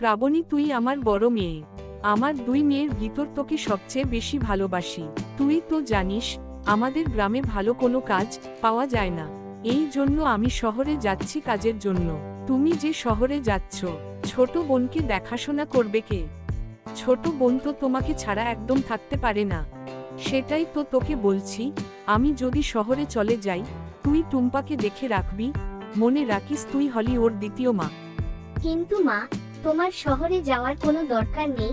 শ্রাবণী, তুই আমার বড় মেয়ে। আমার দুই মেয়ের ভিতর তোকে সবচেয়ে বেশি ভালোবাসি। তুই তো জানিস আমাদের গ্রামে ভালো কোনো কাজ পাওয়া যায় না, এই জন্য আমি শহরে যাচ্ছি কাজের জন্য। তুমি যে শহরে যাচ্ছ, ছোট বোনকে দেখাশোনা করবে কে? ছোট বোন তো তোমাকে ছাড়া একদম থাকতে পারে না। সেটাই তো তোকে বলছি, আমি যদি শহরে চলে যাই, তুই টুম্পাকে দেখে রাখবি। মনে রাখিস তুই হলি ওর দ্বিতীয় মা। কিন্তু মা, তোমার শহরে যাওয়ার কোনো দরকার নেই।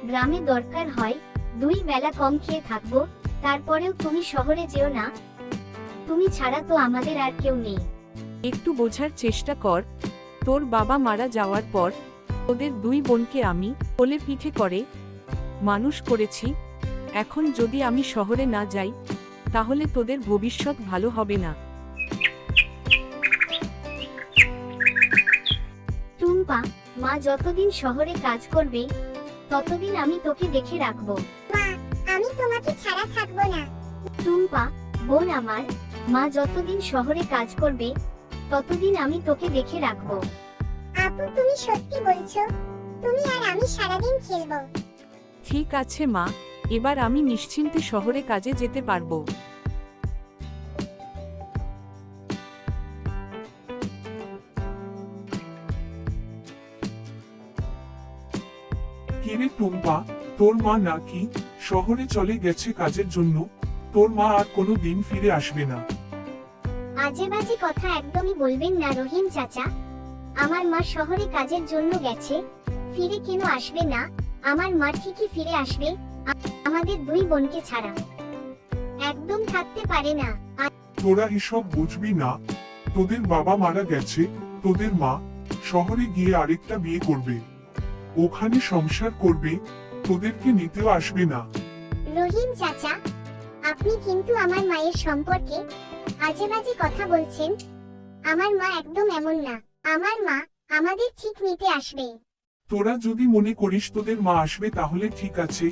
গ্রামে দরকার হয় 2 বেলা কম খেয়ে থাকবো, তারপরেও তুমি শহরে যেও না। তুমি ছাড়া তো আমাদের আর কেউ নেই। একটু বোঝার চেষ্টা কর। তোর বাবা মারা যাওয়ার পর ওদের 2 বোনকে আমি কোলে পিঠে করে মানুষ করেছি। এখন যদি আমি শহরে না যাই, তাহলে তোদের ভবিষ্যৎ ভালো হবে না। টুম্পা, মা যতদিন শহরে কাজ করবে, ততদিন আমি তোকে দেখে রাখবো। মা, আমি তোমাকে ছাড়া থাকবো না। টুম্পা, বোন আমার, মা যতদিন শহরে কাজ করবে, ততদিন আমি তোকে দেখে রাখবো। আপু, তুমি সত্যি বলছো? তুমি আর আমি সারাদিন খেলবো। ঠিক আছে মা, এবার আমি নিশ্চিন্তে শহরে কাজে যেতে পারবো। কিরে টুম্পা, তোর মা নাকি শহরে চলে গেছে কাজের জন্য? তোর মা আর কোনো দিন ফিরে আসবে না। আজে বাজে কথা একদমই বলবেন না রহিম চাচা। আমার মা শহরে কাজের জন্য গেছে, ফিরে কেন আসবে না? আমার মা ঠিকই ফিরে আসবে, আমাদের 2 বোনকে ছাড়া একদম থাকতে পারে না। তোরা এসব বুঝবি না। তোদের বাবা মারা গেছে, তোদের মা শহরে গিয়ে আরেকটা বিয়ে করবে, ওখানে সংসার করবে, তোদেরকে নিতেও আসবে না। রহিম চাচা, আপনি কিন্তু আমার মায়ের সম্পর্কে আজে বাজে কথা বলছেন। আমার মা একদম এমন না। আমার মা আমাদের ঠিক নিতে আসবে। তোরা যদি মনে করিস তোদের মা আসবে তাহলে ঠিক আছে,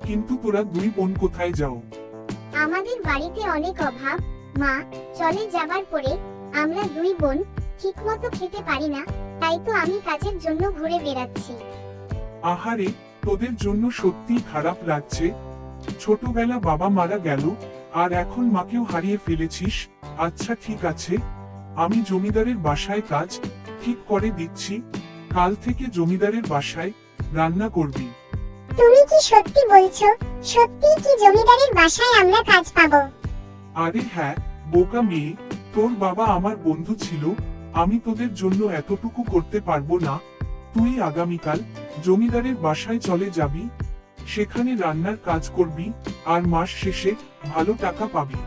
কিন্তু তোরা 2 বোন কোথায় যাও? আমাদের বাড়িতে অনেক অভাব। মা চলে যাবার পরে আমরা 2 বোন ঠিকমতো খেতে পারি না, তাই তো আমি কাজের জন্য ঘুরে বেড়াচ্ছি। আহারে, তোদের জন্য সত্যিই খারাপ লাগছে। ছোটবেলা বাবা মারা গেল, আর এখন মাকেও হারিয়ে ফেলেছিস। আচ্ছা ঠিক আছে, আমি জমিদারের বাসায় কাজ ঠিক করে দিচ্ছি। কাল থেকে জমিদারের বাসায় রান্না করবি। তুমি কি সত্যি বলছো? সত্যি কি জমিদারের বাসায় আমরা কাজ পাবো? আরে হ্যাঁ বোকা মেয়ে, তোর বাবা আমার বন্ধু ছিল, আমি তোদের জন্য এতটুকু করতে পারবো না? তুই আগামীকাল জমিদারের বাসায় চলে যাবি, সেখানে রান্নার কাজ করবি, আর মাস শেষে ভালো টাকা পাবি।